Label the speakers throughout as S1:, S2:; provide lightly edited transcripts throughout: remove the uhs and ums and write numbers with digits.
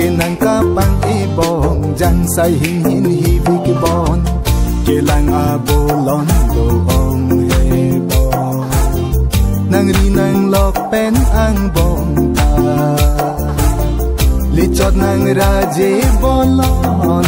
S1: nang kapang ibong jang say hin hibig bon kelang abolon doong hebon nang rinang lokpen ang bong ta lichot nang raje bolon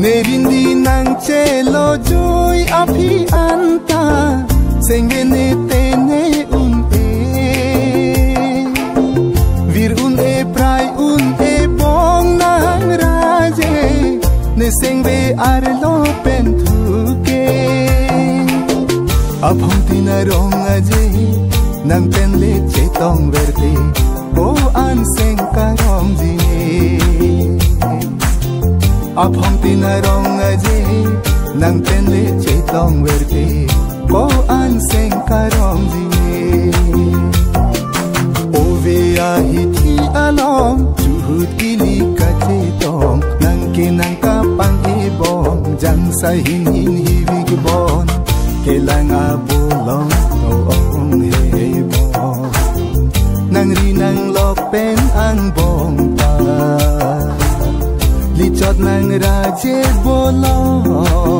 S1: Nerindi nang celo joy api anta sengene tene un e vir un e prai un e bong nang raje ne sengbe arlo pentuke abhong tinarong aje nang penle chetong verde o an seng karong jine abhong tinarong aje nang penle chetong verde ko an seng karong jine ove ahi thi along chuhut kili ka chetong nang kinang kapang ibong jang sa hin hibig bon kelang abolong doong hebon nang rinang lokpen ang bong ta lichot nang raje bolon